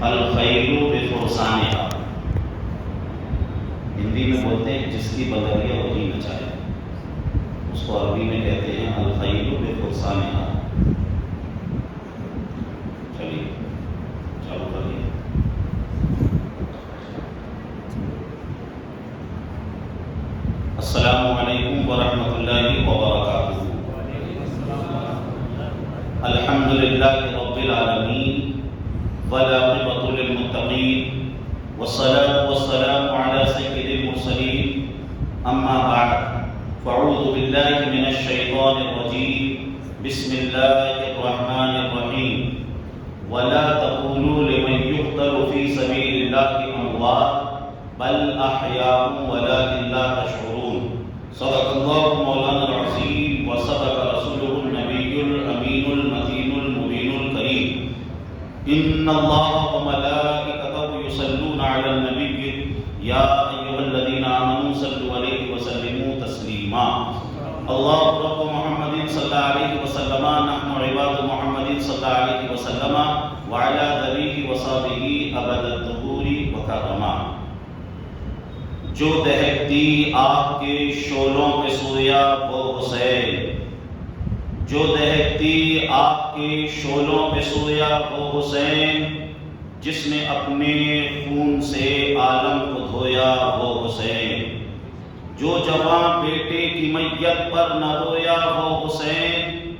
الخیل بفرسانها، ہندی میں بولتے ہیں جس کی بدلیہ وہی نچائے، اس کو عربی میں کہتے ہیں الخیل بفرسانها۔ چلیے چالو کریے۔ السلام علیکم ورحمۃ اللہ وبرکاتہ۔ الحمد للہ رب العالمین والعاقبۃ للمتقین والصلاة والسلام علی سید المرسلین، اما بعد فاعوذ باللہ من الشیطان الرجیم، بسم اللہ الرحمن الرحیم، ولا تقولوا لمن يقتل في سبيل الله اموات بل احیاء ولكن لا تشعرون۔ صدق اللہ مولانا العظیم وصدق رسوله النبی الامین المتین المبین الکریم۔ ان اللہ وملائکته یصلون علی النبی یا ایھا الذین آمنوا صلوا علیہ وسلموا تسلیما۔ اللہ رب محمد صلی اللہ علیہ وسلم، نحن عباد محمد صلی اللہ علیہ وسلم وعلی ذریہ وصحبہ ابد الدہور وکرما۔ جو دہکتی آگ کے شعلوں پہ سویا وہ حسین، جو دہکتی آگ کے شعلوں پہ سویا وہ حسین، جس نے اپنے خون سے عالم کو دھویا وہ حسین، جو جواں بیٹے کی میت پر نہ رویا وہ حسین،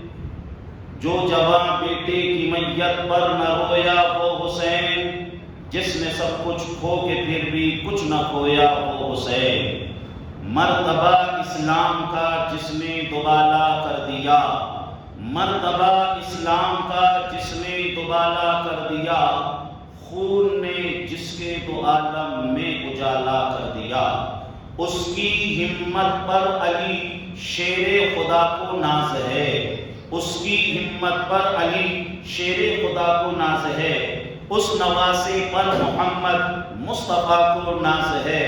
جو جواں بیٹے کی میت پر نہ رویا وہ حسین، جس نے سب کچھ کھو کے پھر بھی کچھ نہ کھویا وہ حسین، مرتبہ اسلام کا جس نے دوبالا کر دیا، مرتبہ اسلام کا جس نے دوبالا کر دیا، خون نے جس کے دو عالم میں اجالا کر دیا، اس کی ہمت پر علی شیر خدا کو ناز ہے، اس کی ہمت پر علی شیر خدا کو ناز ہے، اس نواسے پر محمد مصطفیٰ کو ناز ہے،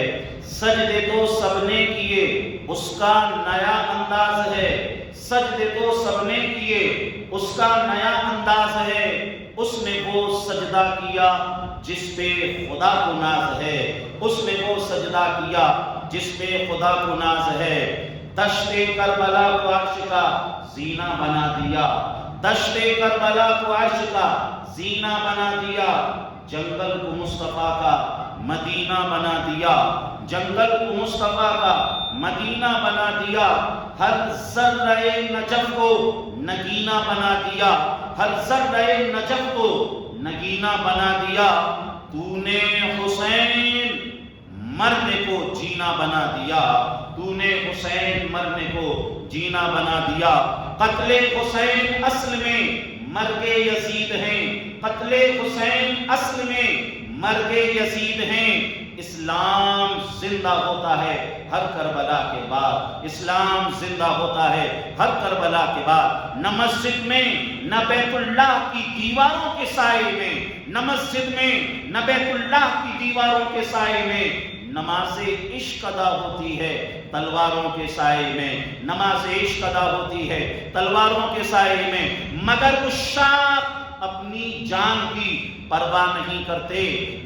سجدے تو سب نے کیے اس کا نیا انداز ہے، سجدے تو سب نے کیے اس کا نیا انداز ہے، اس نے وہ سجدہ کیا جس پہ خدا کو ناز ہے، اس نے وہ سجدہ کیا جس پہ خدا کو ناز ہے، دشت کربلا کو عرش کا زینہ بنا دیا، دشت کربلا کو عرش کا زینہ بنا دیا، جنگل کو مصطفیٰ کا مدینہ بنا دیا، جنگل کو مصطفیٰ کا مدینہ بنا دیا، ہر ذرہ نجف کو نگینہ بنا دیا، ہر ذرہ نجف کو نگینہ بنا دیا، تو نے حسین مرنے کو جینا بنا دیا، تو نے حسین مرنے کو جینا بنا دیا، قتل حسین اصل میں مرگ یزید ہیں، قتل حسین اصل میں مرگ یزید ہیں، اسلام زندہ ہوتا ہے ہر کربلا کے بعد، اسلام زندہ ہوتا ہے ہر کربلا کے بعد، نہ مسجد میں نہ بیت اللہ کی دیواروں کے سائے میں، نہ مسجد میں نہ بیت اللہ کی دیواروں کے سائے میں، نماز عشق ادا ہوتی ہے تلواروں کے سائے میں، نماز عشق ادا ہوتی ہے تلواروں کے سائے میں، مگر عشاق اپنی جان کی پرواہ نہیں کرتے،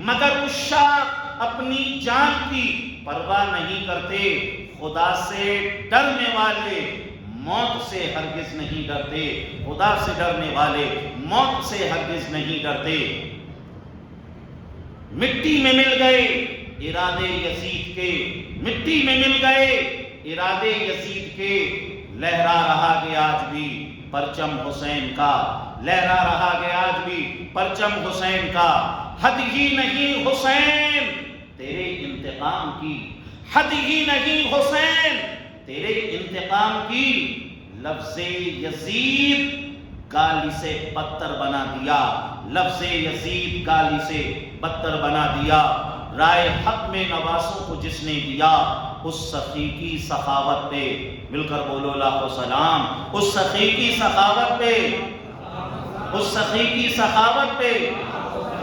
مگر عشاق اپنی جان کی پرواہ نہیں کرتے، خدا سے ڈرنے والے موت سے ہرگز نہیں ڈرتے، خدا سے ڈرنے والے موت سے ہرگز نہیں ڈرتے۔ مٹی میں مل گئے ارادے یزید کے، مٹی میں مل گئے ارادے یزید کے، لہرا رہا گیا آج بھی پرچم حسین کا، لہرا رہا گیا آج بھی پرچم حسین کا، حد ہی نہیں حسین تیرے انتقام کی، حد ہی نہیں حسین تیرے انتقام کی، لفظ یزید گالی سے بدتر بنا دیا، لفظ یزید گالی سے بدتر بنا دیا، رائے حق میں نواسوں کو جس نے دیا، اس سخی کی سخاوت پہ مل کر بولو لاکھوں سلام، اس سخی کی سخاوت پہ، اس سخی کی سخاوت پہ،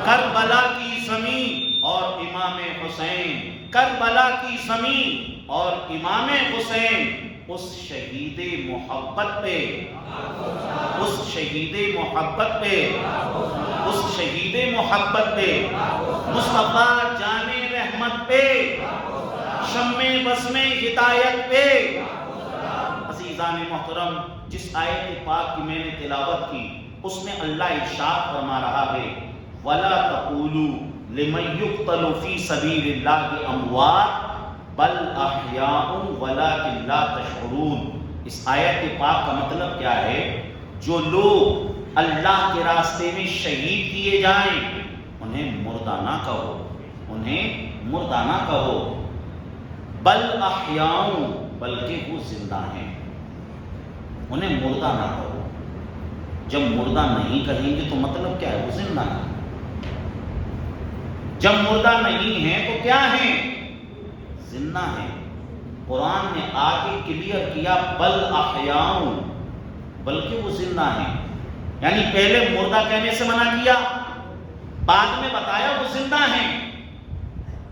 کربلا کی زمین اور امام حسین، کربلا کی زمین اور امام حسین، اس شہید محبت پہ، اس شہید محبت پہ اس شہید محبت پہ، مصطفیٰ جان رحمت پہ، شمع بزم ہدایت پہ۔ عزیزان محترم، جس آیت پاک کی میں نے تلاوت کی اس میں اللہ ارشاد فرما رہا ہے وَلَا تَقُولُوا لِمَن يُقْتَلُ فِي سَبِيلِ اللَّهِ أَمْوَاتٌ بَلْ أَحْيَاءٌ وَلَكِنْ لَا تَشْعُرُونَ۔ اس آیت پاک کا مطلب کیا ہے؟ جو لوگ اللہ کے راستے میں شہید کیے جائیں انہیں مردہ نہ کہو، انہیں مردہ نہ کہو، بل احیاء، بلکہ وہ زندہ ہیں، انہیں مردہ نہ کہو۔ جب مردہ نہیں کہیں گے تو مطلب کیا ہے؟ وہ زندہ ہیں۔ جب مردہ نہیں ہیں تو کیا ہیں؟ زندہ ہیں۔ قرآن نے آگے کلیئر کیا بل احیاء، بلکہ وہ زندہ ہیں، یعنی پہلے مردہ کہنے سے منع کیا، بعد میں بتایا وہ زندہ ہیں۔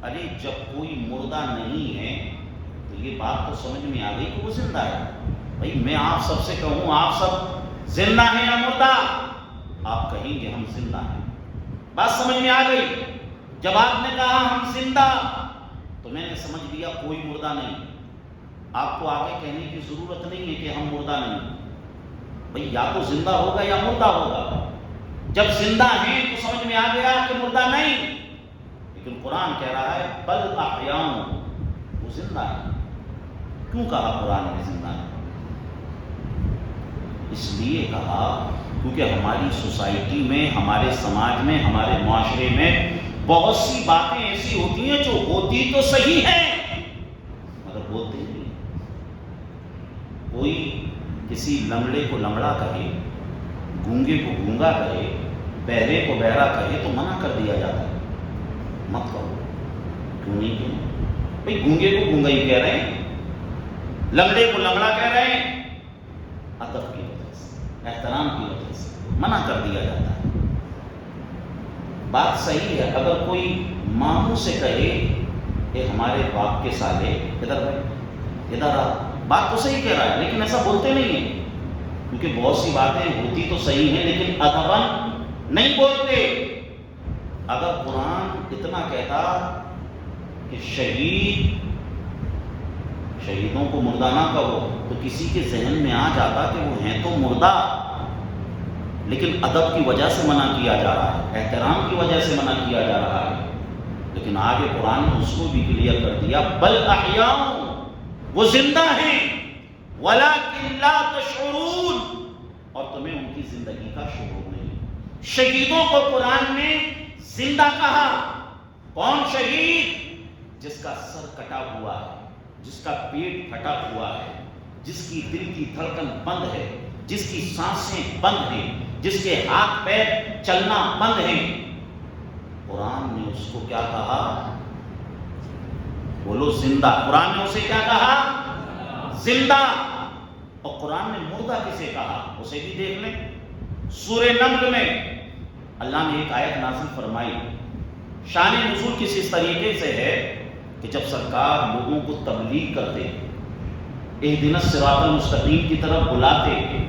ارے جب کوئی مردہ نہیں ہے تو یہ بات تو سمجھ میں آ گئی کہ وہ زندہ ہے۔ بھائی میں آپ سب سے کہوں آپ سب زندہ ہیں یا مردہ؟ آپ کہیں گے ہم زندہ ہیں، بات سمجھ میں آ گئی۔ جب آپ نے کہا ہم زندہ تو میں نے سمجھ لیا کوئی مردہ نہیں، آپ کو آگے کہنے کی ضرورت نہیں ہے کہ ہم مردہ نہیں۔ بھئی یا تو زندہ ہوگا یا مردہ ہوگا۔ جب زندہ ہیں تو سمجھ میں آ گیا کہ مردہ نہیں، لیکن قرآن کہہ رہا ہے بل احیاء، وہ زندہ ہے۔ کیوں کہا قرآن نے زندہ ہے؟ اس لیے کہا کیونکہ ہماری سوسائٹی میں، ہمارے سماج میں، ہمارے معاشرے میں بہت سی باتیں ایسی ہوتی ہیں جو ہوتی تو صحیح ہیں مگر بولتے نہیں۔ کوئی کسی لنگڑے کو لنگڑا کہے، گونگے کو گونگا کہے، بہرے کو بہرا کہے تو منع کر دیا جاتا ہے، مت کہو۔ کیوں نہیں کہو؟ بھئی گونگے کو گونگا ہی کہہ رہے ہیں، لنگڑے کو لنگڑا کہہ رہے ہیں، ادب کی وجہ سے، احترام کی وجہ سے منع کر دیا جاتا ہے۔ بات صحیح ہے، اگر کوئی ماموں سے کہے کہ ہمارے باپ کے سالے ادھر بھائی ادھر آ، بات تو صحیح کہہ رہا ہے لیکن ایسا بولتے نہیں ہیں، کیونکہ بہت سی باتیں ہوتی تو صحیح ہیں لیکن ادباً نہیں بولتے۔ اگر قرآن اتنا کہتا کہ شہیدوں کو مردہ نہ کہو تو کسی کے ذہن میں آ جاتا کہ وہ ہیں تو مردہ، لیکن ادب کی وجہ سے منع کیا جا رہا ہے، احترام کی وجہ سے منع کیا جا رہا ہے۔ لیکن آگے قرآن نے اس کو بھی کلیئر کر دیا بل احیاء، وہ زندہ ہیں، وَلَكِنْ لَا تَشْعُرُونَ، اور تمہیں ان کی زندگی کا شعور نہیں۔ شہیدوں کو قرآن نے زندہ کہا۔ کون شہید؟ جس کا سر کٹا ہوا ہے، جس کا پیٹ پھٹا ہوا ہے، جس کی دل کی دھڑکن بند ہے، جس کی سانسیں بند ہیں، جس کے ہاتھ پیر چلنا بند ہیں۔ قرآن نے اس کو کیا کہا؟ بولو زندہ۔ قرآن نے اسے کیا کہا؟ زندہ۔ اور قرآن نے مردہ کسے کہا اسے بھی دیکھ لیں۔ سورہ نمل میں اللہ نے ایک آیت نازل فرمائی، شان نزول کس اس طریقے سے ہے کہ جب سرکار لوگوں کو تبلیغ کرتے، اہدنا الصراط المستقیم کی طرف بلاتے،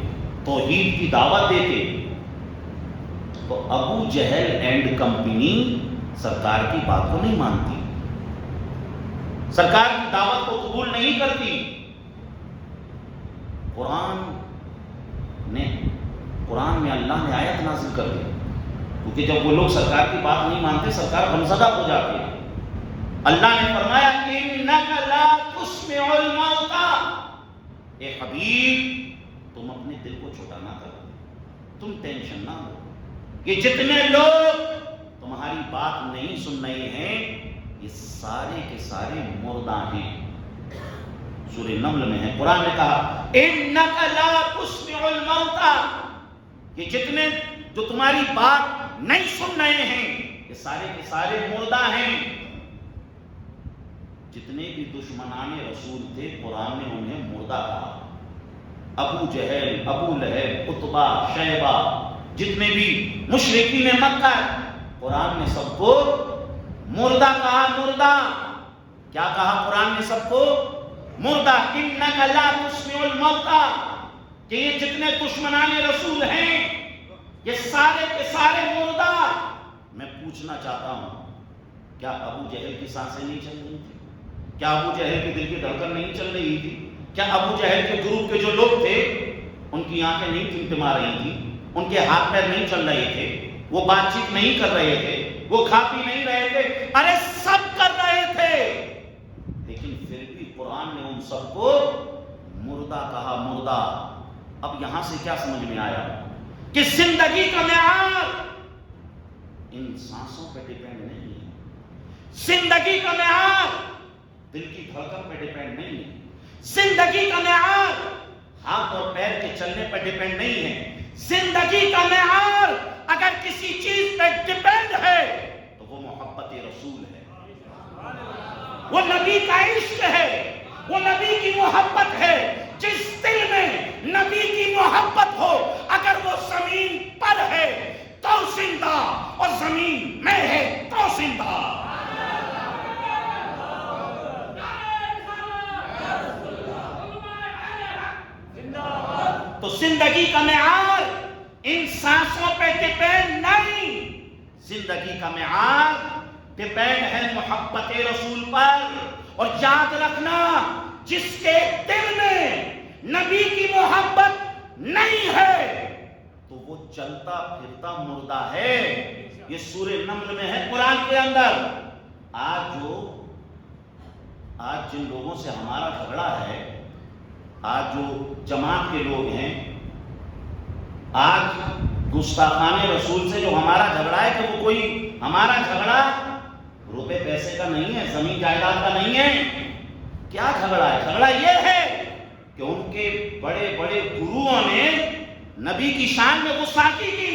توحید کی دعوت دیتے، تو ابو جہل اینڈ کمپنی سرکار کی بات کو نہیں مانتی، سرکار کی دعوت کو قبول نہیں کرتی۔ قرآن میں اللہ نے آیت نازل کر دی، کیونکہ جب وہ لوگ سرکار کی بات نہیں مانتے سرکار غمزدہ ہو جاتے ہیں۔ اللہ نے فرمایا اِنَّكَ لَا تُسْمِعُ الْمَوْتَى، اے حبیب تم اپنے دل کو چھوٹا نہ کرو، تم ٹینشن نہ ہو، یہ جتنے لوگ تمہاری بات نہیں سن رہے ہیں یہ سارے کے سارے مردہ ہیں۔ سورہ نمل میں ہے، قرآن نے کہا اِنَّكَ لَا تُسْمِعُ الْمَوْتَى، یہ جتنے جو تمہاری بات نہیں سن رہے ہیں یہ سارے کے سارے مردہ ہیں۔ جتنے بھی دشمنان رسول تھے قرآن نے انہیں مردہ کہا۔ ابو جہل، ابو لہب، عتبہ، شیبہ، جتنے بھی مشرکین مکہ، قرآن نے سب کو مردہ کہا۔ مردہ کیا کہا قرآن نے سب کو؟ مردہ۔ اِنَّكَ لَا تُسْمِعُ الْمَوْتَى، کہ یہ جتنے دشمنان رسول ہیں یہ سارے کے سارے مردہ. میں پوچھنا چاہتا ہوں، کیا ابو جہل کی سانسیں نہیں چل رہی تھی؟ کیا ابو جہل کے دل کی دھڑکن نہیں چل رہی تھی؟ کیا ابو جہل کے گروپ کے جو لوگ تھے ان کی آنکھیں نہیں ٹمٹما رہی تھی؟ ان کے ہاتھ پیر نہیں چل رہے تھے؟ وہ بات چیت نہیں کر رہے تھے؟ وہ کھا پی نہیں رہے تھے؟ ارے سب کر رہے تھے، لیکن پھر بھی قرآن نے ان سب کو مردہ کہا. مردہ. اب یہاں سے کیا سمجھ میں آیا کہ زندگی کا معیار ان سانسوں پہ ڈیپینڈ نہیں ہے. زندگی کا معیار دل کی دھڑکن پہ ڈیپینڈ نہیں ہے. زندگی کا معیار ہاتھ اور پیر کے چلنے پہ ڈیپینڈ نہیں ہے. زندگی کا معیار اگر کسی چیز پہ ڈیپینڈ ہے تو وہ محبت رسول ہے، وہ نبی کا عشق ہے، وہ نبی کی محبت ہے. جس دل میں نبی کی محبت ہو، اگر وہ زمین پر ہے تو زندہ اور زمین میں ہے تو زندہ. تو زندگی کا معیار ان سانسوں پہ ڈیپینڈ نہیں، زندگی کا معیار ڈیپینڈ ہے محبت رسول پر. اور یاد رکھنا، جس کے دل میں نبی کی محبت نہیں ہے تو وہ چلتا پھرتا مردہ ہے. یہ سورہ نمل میں ہے قرآن کے اندر. آج جن لوگوں سے ہمارا جھگڑا ہے، آج جو جماعت کے لوگ ہیں، آج گستاخان رسول سے جو ہمارا جھگڑا ہے کہ وہ کوئی ہمارا جھگڑا روپے پیسے کا نہیں ہے، زمین جائیداد کا نہیں ہے. کیا جھگڑا ہے؟ جھگڑا یہ ہے کہ ان کے بڑے بڑے گروؤں نے نبی کی شان میں گستاخی کی،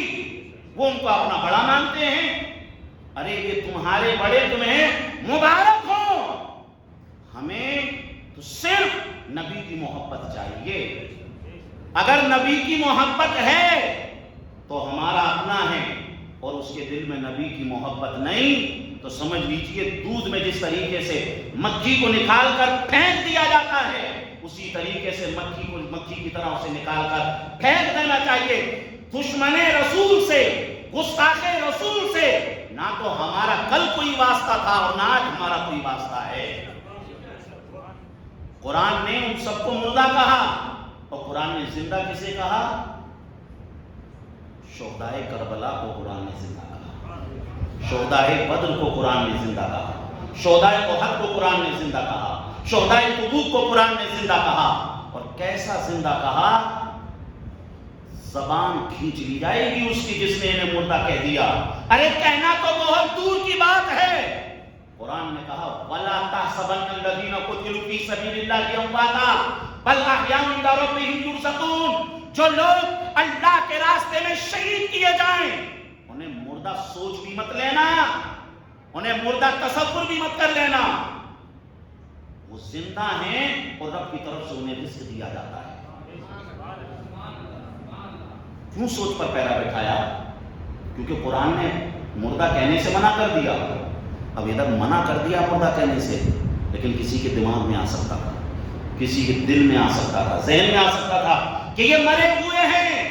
وہ ان کو اپنا بڑا مانتے ہیں. ارے یہ تمہارے بڑے تمہیں مبارک ہو. ہمیں تو صرف نبی کی محبت چاہیے. اگر نبی کی محبت ہے تو ہمارا اپنا ہے، اور اس کے دل میں نبی کی محبت نہیں تو سمجھ لیجئے دودھ میں جس طریقے سے مکھی کو نکال کر پھینک دیا جاتا ہے، اسی طریقے سے مکھی کی طرح اسے نکال کر پھینک دینا چاہیے. دشمن رسول سے، گستاخ رسول سے نہ تو ہمارا کل کوئی واسطہ تھا اور نہ آج ہمارا کوئی واسطہ ہے. قرآن نے ان سب کو مردہ کہا، اور قرآن نے زندہ کسے کہا؟ شہدائے کربلا کو قرآن نے زندہ کہا، شہدائے بدر کو قرآن نے زندہ کہا، شہدائے احد کو قرآن نے زندہ کہا، شہدائے تبوک کو قرآن نے زندہ کہا. اور کیسا زندہ کہا؟ زبان کھینچ لی جائے گی اس کی جس نے انہیں مردہ کہہ دیا. ارے کہنا تو بہت دور کی بات ہے. قرآن نے کہا وَلَا تَحْسَبَنَّ الَّذِينَ قُتِلُوا فِي سَبِيلِ اللَّهِ أَمْوَاتًا بَلْ أَحْيَاءٌ عِندَ رَبِّهِمْ يُرْزَقُونَ. جو لوگ اللہ کے راستے میں شہید کیے جائیں انہیں مردہ سوچ بھی مت لینا، انہیں مردہ تصور بھی مت کر لینا. وہ زندہ ہیں اور رب کی طرف سے انہیں رزق دیا جاتا ہے. کیوں سوچ پر پیرا بٹھایا؟ کیونکہ قرآن نے مردہ کہنے سے منع کر دیا. اب ادھر منع کر دیا مردہ کہنے سے، لیکن کسی کے دماغ میں آ سکتا تھا، کسی کے دل میں آ سکتا تھا، ذہن میں آ سکتا تھا کہ یہ مرے ہوئے ہیں.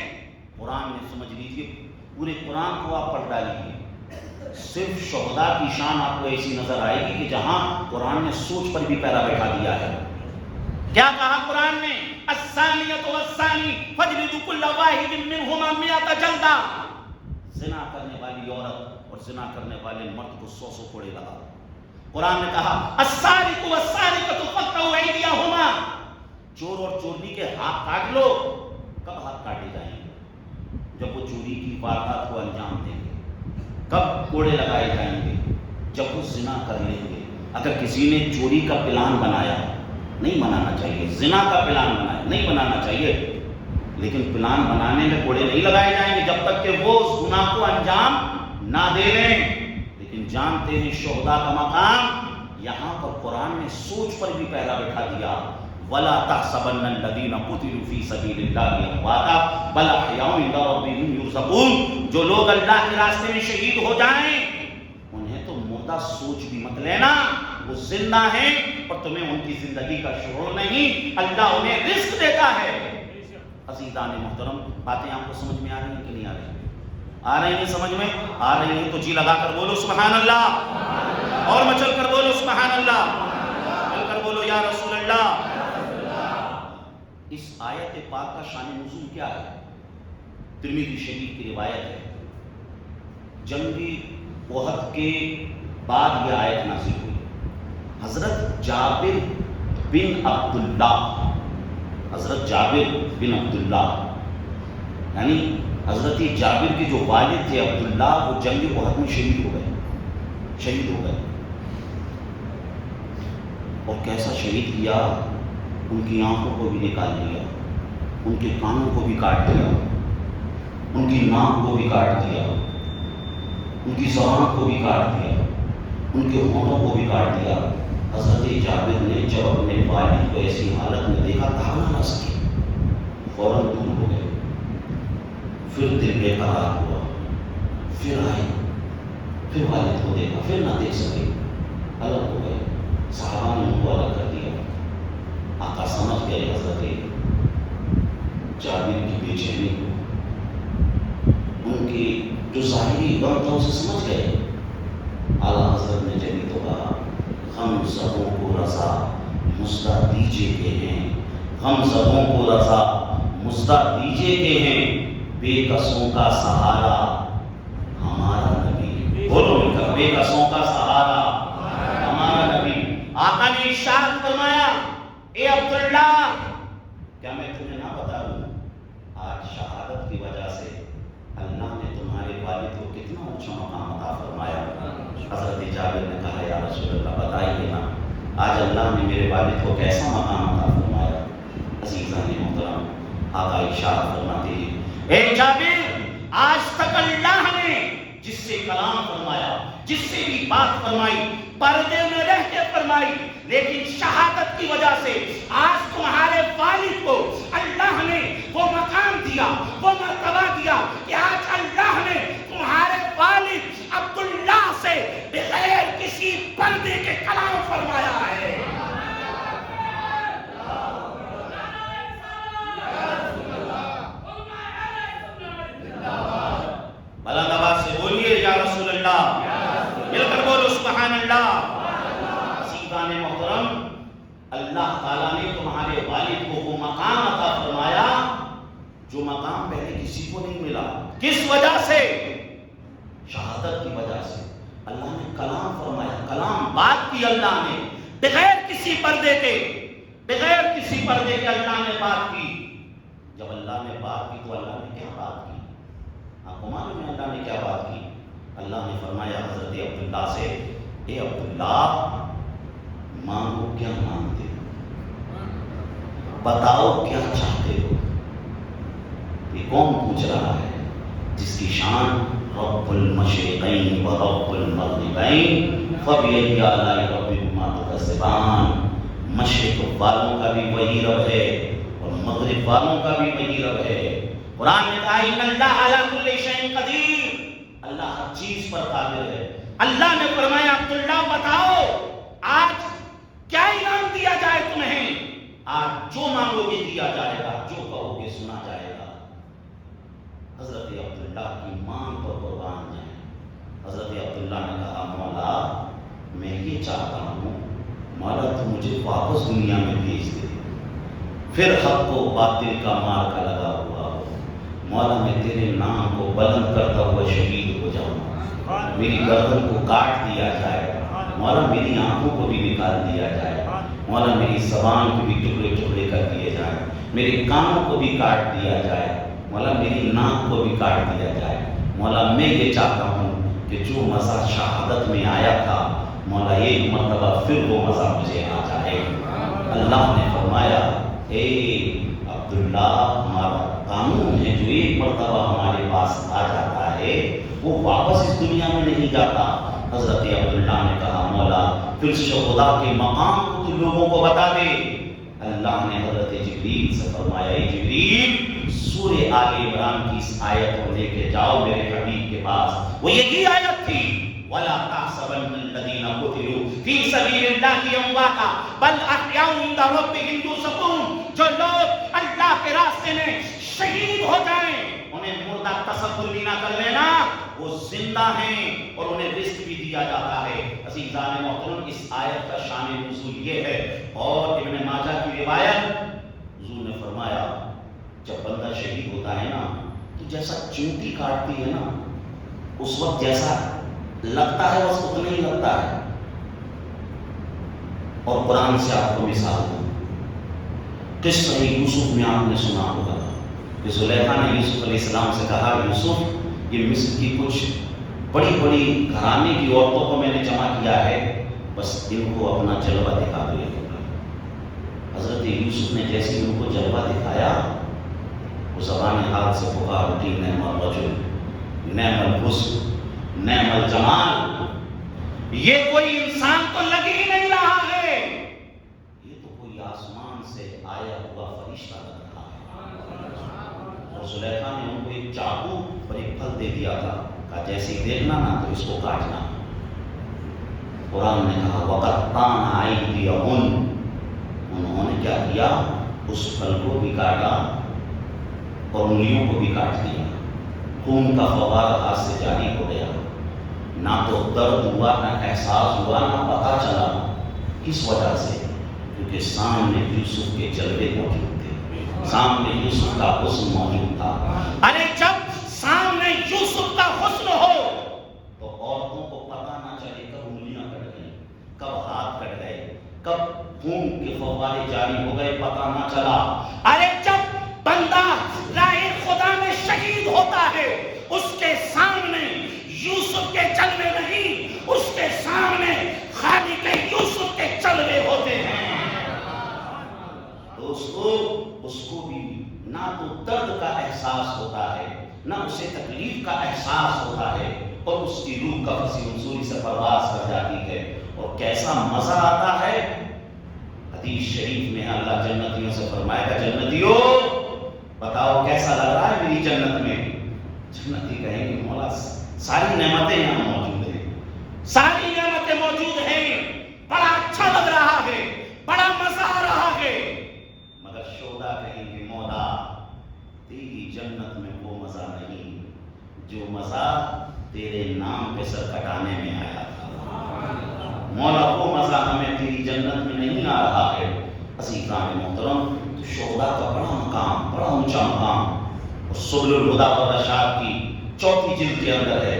قرآن نے سمجھ لیجیے پورے قرآن کو آپ پڑھ ڈالیے، صرف شہداء کی شان آپ کو ایسی نظر آئے گی کہ جہاں قرآن نے سوچ پر بھی پیرا بیٹھا دیا ہے. کیا کہا قرآن نے؟ الزانیۃ والزانی فاجلدوا کل واحد منہما 100 جلدہ. زنا کرنے والی عورت اور زنا کرنے والے مرد کو 100 کوڑے لگا. قرآن نے کہا السارق والسارقۃ فاقطعوا ایدیہما. چور اور چورنی کے ہاتھ کاٹ لو. کب ہاتھ کاٹے جائیں گے؟ جب وہ چوری کی واردات کو انجام دیں گے. کب کوڑے لگائے جائیں گے؟ جب وہ زنا کر لیں گے. اگر کسی نے چوری کا پلان بنایا، نہیں بنانا چاہیے، زنا کا پلان بنایا نہیں بنانا چاہیے، لیکن پلان بنانے میں کوڑے نہیں لگائے جائیں گے جب تک کہ وہ اس گناہ کو انجام نہ دے لیں. لیکن جانتے ہیں شہداء کا مقام، یہاں پر قرآن نے سوچ پر بھی پہلا بٹھا دیا. وَلَا تَحْسَبَنَّ الَّذِينَ قُتِلُوا فِي سَبِيلِ اللَّهِ أَمْوَاتًا بَلْ أَحْيَاءٌ عِندَ رَبِّهِمْ يُرْزَقُونَ. جو لوگ اللہ کے راستے میں شہید ہو جائیں انہیں تو مردہ سوچ بھی مت لینا، وہ زندہ ہیں اور تمہیں ان کی زندگی کا شعور نہیں. اللہ انہیں رزق دیتا ہے. عزیزان محترم، باتیں آپ کو سمجھ میں آ رہی ہیں کہ نہیں آ رہی؟ آ رہی ہیں سمجھ میں؟ آ رہی ہیں تو جی لگا کر بولو سبحان اللہ، اور مچل کر بولو سبحان اللہ، مل کر بولو یا رسول اللہ۔ اس آیت پاک کا شان نزول کیا ہے؟ ترمذی شریف کی روایت ہے، جنگ احد کے بعد یہ آیت نازل ہوئی۔ حضرت جابر بن عبداللہ، حضرت جابر بن عبداللہ یعنی حضرت جابر کے جو والد تھے عبداللہ، وہ جنگ احد میں شہید ہو گئے۔ اور کیسا شہید کیا؟ ان کی آنکھوں کو بھی نکال دیا، ان کے کانوں کو بھی کاٹ دیا، ان کی ناک کو بھی کاٹ دیا، ان کی زبان کو بھی کاٹ دیا، ان کے ہونٹوں کو بھی کاٹ دیا۔ حضرت جابر نے جب اپنے والد کو ایسی حالت میں دیکھا، بھاگنا نہ سکے، فوراً دور ہو گئے۔ پھر دل بے قرار ہوا، پھر آئے، پھر والد کو دیکھا، پھر نہ دیکھ سکے، الگ ہو گئے۔ صحابہ نے ان کو الگ کر دیا۔ آقا سمجھ گئے حضرت جابر کی بے چینی کو، ان کی جو ظاہری غم تھا اسے سمجھ گئے۔ اعلیٰ حضرت نے جبھی تو کہا، غم زدوں کو رضا مژدہ دیجیے کہ ہیں، غم زدوں کو رضا مژدہ دیجیے کہ ہیں، بے کسوں کا سہارا ہمارا نبی۔ بولو مل کر، بے کسوں کا سہارا ہمارا نبی۔ آقا نے ارشاد فرمایا، اے عبداللہ، کیا میں تمہیں نہ بتا دوں آج شہادت کی وجہ سے اللہ نے تمہارے والد کو کتنا اونچا مقام عطا فرمایا؟ حضرت جابر نے کہا، یا رسول اللہ بتائیے نا، آج اللہ نے میرے والد کو کیسا مقام عطا فرمایا؟ عزیزان محترم، آقا ارشاد فرماتے ہیں، اے جابر، آج تک اللہ نے جس سے کلام فرمایا، جس سے بھی بات فرمائی، پردے میں رہ کے فرمائی، لیکن شہادت کی وجہ سے آج تمہارے والد کو اللہ نے وہ مقام دیا، وہ مرتبہ دیا کہ آج اللہ نے تمہارے والد عبداللہ سے بغیر کسی پردے کے کلام فرمایا ہے۔ بلند آواز سے بولیے یا رسول اللہ، مل کر بولو سبحان اللہ۔ عزیزان محترم، اللہ تعالیٰ نے تمہارے والد کو وہ مقام عطا فرمایا جو مقام پہلے کسی کو نہیں ملا۔ کس وجہ سے؟ شہادت کی وجہ سے۔ اللہ نے کلام فرمایا، کلام بات کی اللہ نے، بغیر کسی پردے کے، بغیر کسی پردے کے اللہ نے بات کی۔ جب اللہ نے بات کی تو اللہ نے کیا بات کی؟ آپ کو معلوم ہے اللہ نے کیا بات کی؟ اللہ نے فرمایا حضرت عبداللہ سے، اے عبداللہ، مانگو کیا مانگتے ہو، بتاؤ کیا چاہتے ہو؟ یہ کون پوچھ رہا ہے؟ جس کی شان رب المشرقین و رب المغربین فبأي آلاء ربكما تكذبان۔ مشرق والوں کا بھی وہی رب ہے اور مغرب والوں کا بھی وہی رب ہے۔ قرآن نے کہا ان اللہ علی کل شیء قدیر، اللہ ہر چیز پر قادر ہے۔ اللہ نے فرمایا عبداللہ بتاؤ آج کیا انعام دیا جائے تمہیں؟ آج جو مانگو گے دیا جائے گا، جو کہو گے سنا جائے گا۔ حضرت عبداللہ کی مانگ پر قربان جائیں۔ حضرت عبداللہ نے کہا، مولا میں یہ چاہتا ہوں، مولا تو مجھے واپس دنیا میں بھیج دے، پھر حق کو باطل کا مار کا لگا ہوا ہو، مولا میں تیرے نام کو بلند کرتا ہوا شہید ہو جاؤں، میری گردن کو کاٹ دیا جائے، مولا میری آنکھوں کو بھی نکال دیا جائے، مولا میری زبان کو بھی ٹکڑے ٹکڑے کر دیے جائیں، میرے کانوں کو بھی کاٹ دیا جائے، مولا میری ناک کو بھی کاٹ دیا جائے۔ مولا میں یہ چاہتا ہوں کہ جو مزہ شہادت میں آیا تھا، مولا ایک مرتبہ پھر وہ مزہ مجھے آ جائے۔ اللہ نے فرمایا، اے عبداللہ، ہمارا قانون ہے جو ایک مرتبہ ہمارے پاس آ جاتا ہے وہ واپس اس دنیا میں نہیں جاتا۔ حضرت عبداللہ نے کہا، مولا پھر شہدا کے مقام کو تو لوگوں کو بتا دے۔ اللہ نے حضرت جبریل سے فرمایا، اے جبریل، سورہ آل عمران کی اس آیت کو لے کے جاؤ میرے حبیب کے پاس۔ وہ یہی آیت تھی، وَلَا تَحْسَبَنَّ الَّذِينَ قُتِلُوا فِي سَبِيلِ اللَّهِ أَمْوَاتًا بَلْ أَحْيَاءٌ عِندَ رَبِّهِمْ يُرْزَقُونَ۔ جو لوگ اللہ کے راستے میں شہید ہو جائیں انہیں مردہ اپنا تصور بھی نہ کر لینا، وہ زندہ ہیں اور انہیں رزق بھی دیا جاتا ہے۔ عزیزان محترم، اس آیت کا شان نزول یہ ہے، اور ابن ماجہ کی روایت، حضور نے فرمایا جب بندہ شہید ہوتا ہے نا تو جیسا چونٹی کاٹتی ہے نا اس وقت جیسا لگتا ہے بس اتنا ہی لگتا ہے۔ اور قرآن سے آپ کو مثال دوں، قصہ یوسف میں آپ نے سنا ہوگا کہ زلیخا نے یوسف علیہ السلام سے کہا، یوسف یہ مصر کی کچھ بڑی بڑی گھرانے کی عورتوں کو میں نے جمع کیا ہے، بس ان کو اپنا جلوہ دکھا دو۔ حضرت یوسف نے جیسے ان کو جلوہ دکھایا، وہ زبان حال سے پکار اٹھی، نعم الرجل نعم الحسن نعم الجمال، یہ کوئی انسان تو لگ ہی نہیں رہا ہے، یہ تو کوئی آسمان سے آیا ہوا فرشتہ لگ رہا ہے۔ اور زلیخا نے ان کو ایک چاقو اور ایک پھل دے دیا تھا، کہا جیسے ہی دیکھنا نا تو اس کو کاٹنا۔ قرآن نے کہا وَقَطَّعْنَ أَيْدِيَهُنَّ، انہوں نے کیا کیا، اس پھل کو بھی کاٹا اور انگلیوں کو بھی کاٹ دیا، خون کا فوار ہاتھ سے جاری ہو گیا، نہ تو درد ہوا نہ احساس ہوا نہ پتہ چلا، کس وجہ سے؟ کیونکہ سامنے یوسف کے جلوے موجود تھے، سامنے یوسف کا حسن موجود تھا۔ ارے جب سامنے یوسف کا حسن ہو تو عورتوں کو پتہ نہ چلے کب انگلیاں کٹ گئی، کب ہاتھ کٹ گئے، کب خون کے فوارے جاری ہو گئے، پتہ نہ چلا۔ ارے جب بندہ راہ خدا میں شہید ہوتا ہے اس کے سامنے یوسف کے جلوے نہیں، اس کے سامنے خالق یوسف کے جلوے ہوتے ہیں۔ دوستو، اس کو بھی نہ تو درد کا احساس ہوتا ہے نہ اسے تکلیف کا احساس ہوتا ہے، اور اس کی روح قفس منصوری سے پرواز کر جاتی ہے، اور کیسا مزہ آتا ہے۔ حدیث شریف میں اللہ جنتیوں سے فرمائے گا، جنتیوں بتاؤ کیسا لگ رہا ہے میری جنت میں؟ جنتی کہیں گے مولا ساری نعمتیں یہاں موجود ہیں، ساری نعمتیں موجود ہیں، بڑا اچھا لگ رہا ہے، بڑا مزہ آ رہا ہے، مگر شہداء کہیں گے مولا تیری جنت میں وہ مزہ نہیں جو مزہ تیرے نام پہ سر کٹانے میں آیا تھا۔ مولا وہ مزہ ہمیں تیری جنت میں نہیں آ رہا ہے۔ عزیزان محترم، تو شہداء کا بڑا مقام، بڑا اونچا مقام، اور سبل الہدی والرشاد کی 4 جلد کے اندر ہے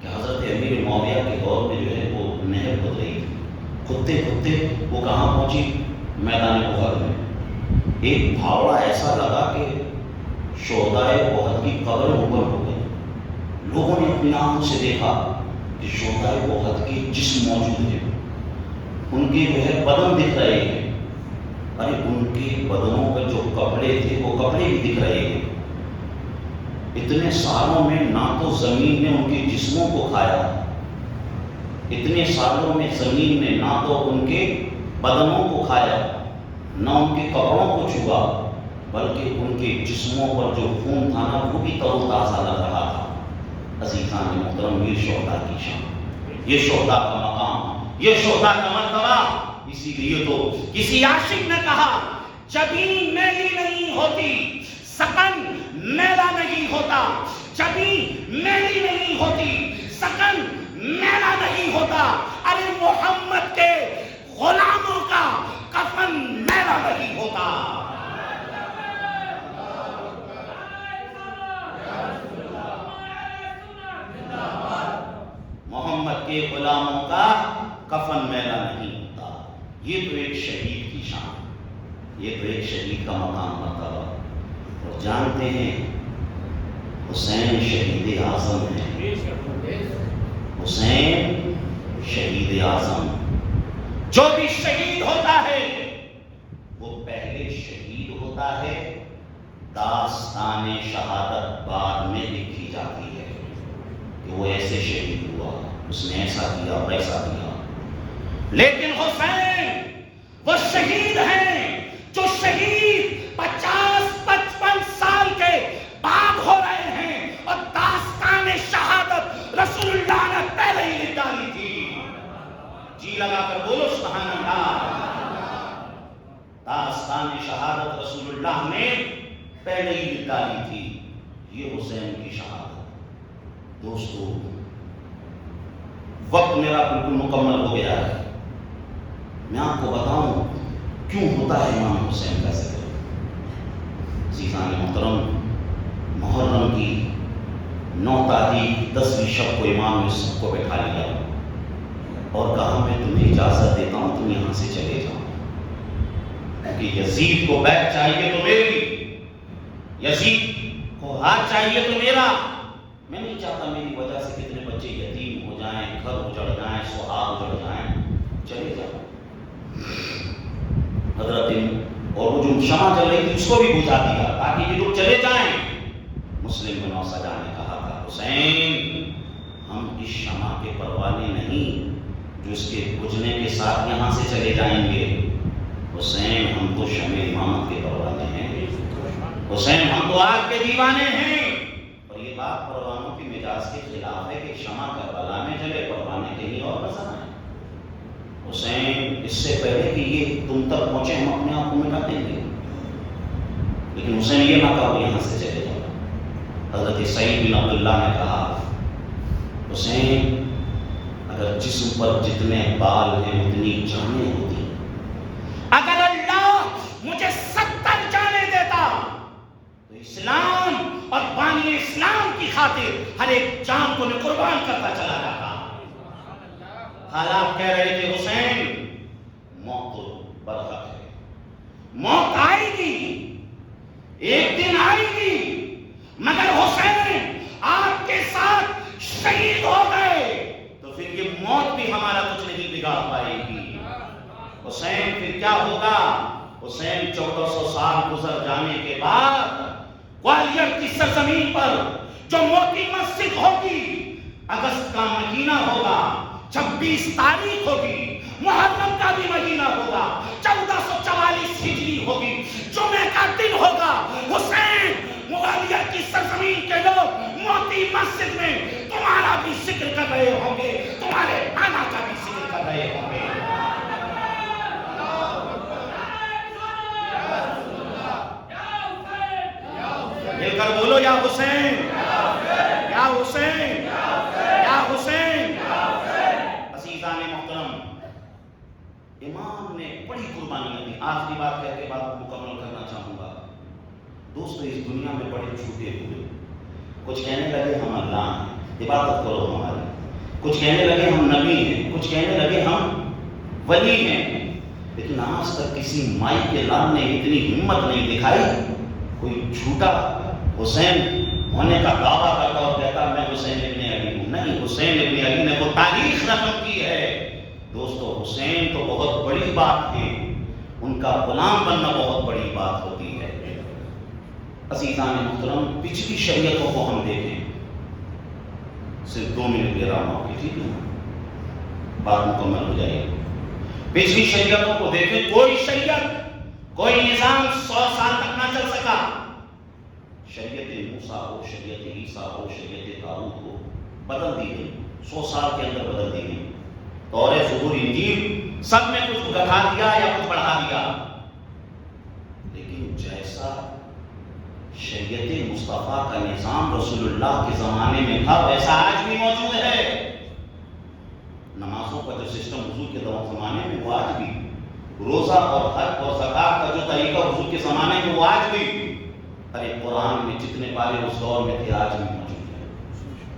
کہ حضرت امیر معاویہ کے دور میں جو ہے وہ نہر کھد رہی تھی، کھدتے کھدتے وہ کہاں پہنچی؟ میدان احد میں۔ ایک بھاوڑا ایسا لگا کہ شہدائے احد کی قبر اوپر ہو گئی، لوگوں نے اپنی آنکھوں سے دیکھا کہ شہدائے احد کے جسم موجود ہیں، ان کے جو ہے بدن دکھ رہے ہیں، ارے ان کے بدنوں پر جو کپڑے تھے وہ کپڑے بھی دکھ رہے ہیں۔ اتنے سالوں میں نہ تو زمین نے ان کے جسموں کو کھایا، اتنے سالوں میں زمین نے نہ تو ان کے بدنوں کو کھایا نہ ان کے کپڑوں کو چھوا، بلکہ ان کے جسموں پر جو خون تھا نا وہ بھی تر و تازہ لگ رہا تھا۔ عزیزان محترم، یہ شہداء کی شان، یہ شہداء کا مقام، یہ شہداء کا مرتبہ۔ اسی لیے تو کسی عاشق نے کہا جبیں میلی نہیں ہوتی سکن میلا نہیں ہوتا، جبیں میلی نہیں ہوتی سکن میلا نہیں ہوتا۔ ارے محمد کے غلاموں کا کفن میلا نہیں ہوتا۔ محمد کے غلاموں کا کفن میلا نہیں ہوتا۔ یہ تو ایک شہید کی شان، یہ تو ایک شہید کا مقام مرتبہ۔ اور جانتے ہیں حسین شہید اعظم ہے، حسین شہید اعظم۔ جو بھی شہید ہوتا ہے وہ پہلے شہید ہوتا ہے، داستان شہادت بعد میں لکھی جاتی ہے کہ وہ ایسے شہید ہوا، اس نے ایسا کیا ویسا کیا۔ لیکن حسین وہ شہید ہیں جو شہید 50-55 سال کے بعد ہو رہے ہیں، اور داستان شہادت رسول اللہ نے پہلے ہی لکھ ڈالی تھی۔ جی لگا کر بولو سبحان اللہ۔ داستان شہادت رسول اللہ نے پہلے ہی لکھ ڈالی تھی۔ یہ حسین کی شہادت۔ دوستو وقت میرا بالکل مکمل ہو گیا ہے، میں آپ کو بتاؤں کیوں ہوتا ہے امام حسین کا ذکر۔ عزیزان محترم، محرم کی 9 تاریخ 10ویں شب کو امام نے سب کو بٹھا لیا اور کہا میں تمہیں اجازت دیتا ہوں تم یہاں سے چلے جاؤ، کیونکہ یزید کو بیعت چاہیے تو میری، یزید کو ہاتھ چاہیے تو میرا، میں نہیں چاہتا میری وجہ سے کتنے بچے یتیم ہو جائیں، گھر اجڑ جائیں، سہاگ اجڑ جائیں، چلے جاؤ۔ حضرت اور وہ جو شمع چل رہی تھی اس کو بھی بجھا دیا تاکہ یہ لوگ چلے جائیں۔ مسلم بن سجا نے کہا تھا حسین ہم اس شمع کے پروانے نہیں جو اس کے بجھنے کے ساتھ یہاں سے چلے جائیں گے، حسین ہم تو شمع امامت کے پروانے ہیں، حسین ہم تو آگ کے دیوانے ہیں۔ اور یہ بات پروانوں کی مزاج کے خلاف ہے کہ شمع کربلا میں جلے، پروانے کہیں اور نظر آئے۔ حسین اس سے پہلے کہ یہ تم تک پہنچے ہم اپنے آپ کو مٹا دیں گے، لیکن حسین یہ نہ کہو یہاں سے چلے جاؤ۔ حضرت سعید بن عبداللہ نے کہا حسین اگر جسم پر جتنے بال ہیں اتنی جانیں ہوتی، اگر اللہ مجھے 70 جانیں دیتا تو اسلام اور بانی اسلام کی خاطر ہر ایک جان کو میں قربان کرتا چلا جاتا۔ حالات کہہ رہے تھے حسین موت تو برحق ہے، موت آئے گی، ایک دن آئے گی، مگر حسین آپ کے ساتھ شہید ہو گئے تو پھر یہ موت بھی ہمارا کچھ نہیں بگاڑ پائے گی۔ حسین پھر کیا ہوگا؟ حسین 1400 سال گزر جانے کے بعد گوالیار کی سرزمین پر جو موتی مسجد ہوگی، اگست کا مہینہ ہوگا، 26 تاریخ ہوگی، محرم کا بھی مہینہ ہوگا، 1444 ہجری ہوگی، جمعہ کا دن ہوگا، حسین گوالیار کی سرزمین کے لوگ موتی مسجد میں تمہارا بھی ذکر کر رہے ہوں گے، تمہارے نانا کا بھی ذکر کر رہے ہوں گے۔ مل کر بولو یا حسین، یا حسین، یا حسین۔ عزیزان محترم، امام نے بڑی قربانیاں دی۔ آخری بات کہہ کے بات کو مکمل کرنا چاہوں گا۔ دوستو اس دنیا میں بڑے چھوٹے ہوئے، کچھ کہنے لگے ہم اللہ ہیں، عبادت کرو ہماری، کچھ کہنے لگے ہم نبی ہیں، کچھ کہنے لگے ہم ولی ہیں، لیکن آج تک کسی مائی کے لال نے اتنی ہمت نہیں دکھائی کوئی جھوٹا حسین ہونے کا دعویٰ کرتا اور کہتا میں حسین ابن علی ہوں۔ نہیں، حسین ابن علی نے وہ تاریخ رقم کی ہے۔ دوستو حسین تو بہت بڑی بات ہے، ان کا غلام بننا بہت بڑی بات ہوتی ہے۔ عزیزان محترم، پچھلی شریعتوں کو ہم دیکھیں، صرف 2 منٹ لے رہا ہوں، ٹھیک ہے، بات مکمل ہو جائے گی۔ پچھلی شریعتوں کو دیکھیں، کوئی شریعت، کوئی نظام 100 سال تک نہ چل سکا۔ شریعت موسیٰ ہو، شریعت عیسیٰ ہو، شریعت داؤد ہو، بدل دی گئی، 100 سال کے اندر بدل دی گئی۔ تورات، زبور، انجیل سب میں کچھ گھٹا دیا یا کچھ بڑھا دیا، لیکن جیسا شریعت مصطفیٰ کا نظام رسول اللہ کے زمانے میں تھا ویسا آج بھی موجود ہے۔ نمازوں کا جو سسٹم حضور کے زمانے میں وہ آج بھی، روزہ اور حج اور زکات کا جو طریقہ حضور کے زمانے میں وہ آج بھی، ارے قرآن میں جتنے پارے اس دور میں تھے آج بھی موجود ہیں،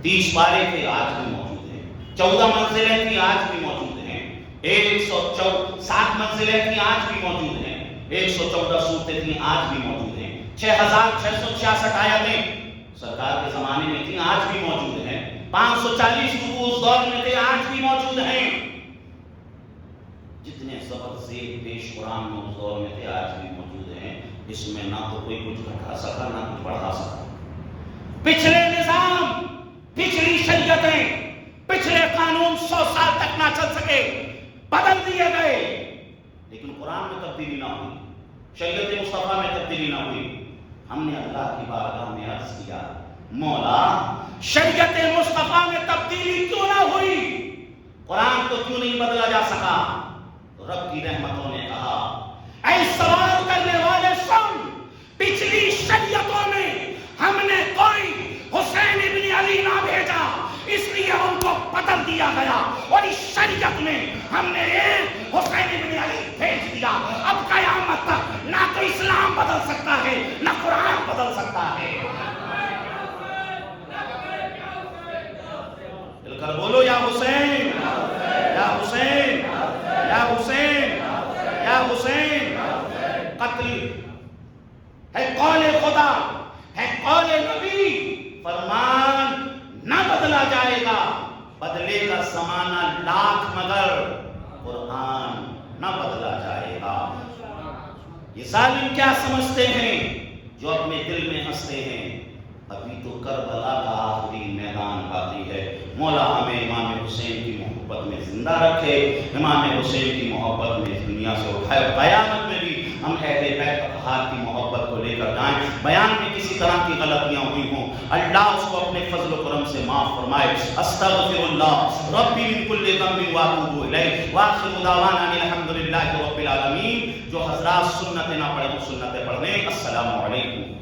30 پارے تھے آج بھی موجود ہیں، 14 منزلیں تھیں آج بھی موجود ہیں، 107 منزلیں تھیں آج بھی موجود ہیں، 114 صورتیں تھیں آج بھی موجود ہیں، 6666 آیتیں سرکار کے زمانے میں تھیں آج بھی موجود ہیں، 540 رکوع اس دور میں تھے آج بھی موجود ہیں، جتنے زبر زیر پیش قرآن میں اس دور میں تھے آج بھی موجود ہیں۔ اس میں نہ تو کوئی کچھ گھٹا سکا نہ کچھ بڑھا سکا۔ پچھلے نظام، پچھلی شریعتیں، پچھلے قانون 100 سال تک نہ چل سکے، بدل دیے گئے، لیکن قرآن میں تبدیلی نہ ہوئی، شریعت مصطفیٰ میں تبدیلی نہ ہوئی۔ ہم نے اللہ کی بارگاہ میں عرض کیا مولا شریعت مصطفیٰ میں تبدیلی کیوں نہ ہوئی، قرآن کو کیوں نہیں بدلا جا سکا؟ تو رب کی رحمتوں نے کہا اے سوال کرنے والے سن، پچھلی شریعتوں میں ہم نے کوئی دیا گیا اور اس شریعت میں ہم نے ایک حسین ابن علی بھیج دیا. اب قیامت تک نہ تو اسلام بدل سکتا ہے نہ قرآن بدل سکتا ہے. مل کر بولو یا حسین یا حسین یا حسین یا حسین. قتل ہے قول خدا ہے قول نبی. فرمان نہ بدلا جائے گا، بدلے کا زمانہ لاکھ مگر قرآن نہ بدلا جائے گا. یہ ظالم کیا سمجھتے ہیں جو اپنے دل میں ہنستے ہیں؟ ابھی تو کربلا کا آخری میدان باقی ہے. مولا ہمیں امام حسین کی محبت میں زندہ رکھے، امام حسین کی محبت میں اس دنیا سے اٹھائے. قیامت میں بھی ہم اہل بیت اطہار کی محبت کو لے کر جائیں. بیان میں کسی طرح کی غلطیاں ہوئی ہوں، اللہ اس کو اپنے فضل و کرم سے معاف فرمائے. استغفر اللہ ربی من کل ذنب واتوب الیہ واخر دعوانا ان الحمد للہ رب العالمین. جو حضرات سنتیں نہ پڑھیں وہ سنتیں پڑھ لیں. السلام علیکم.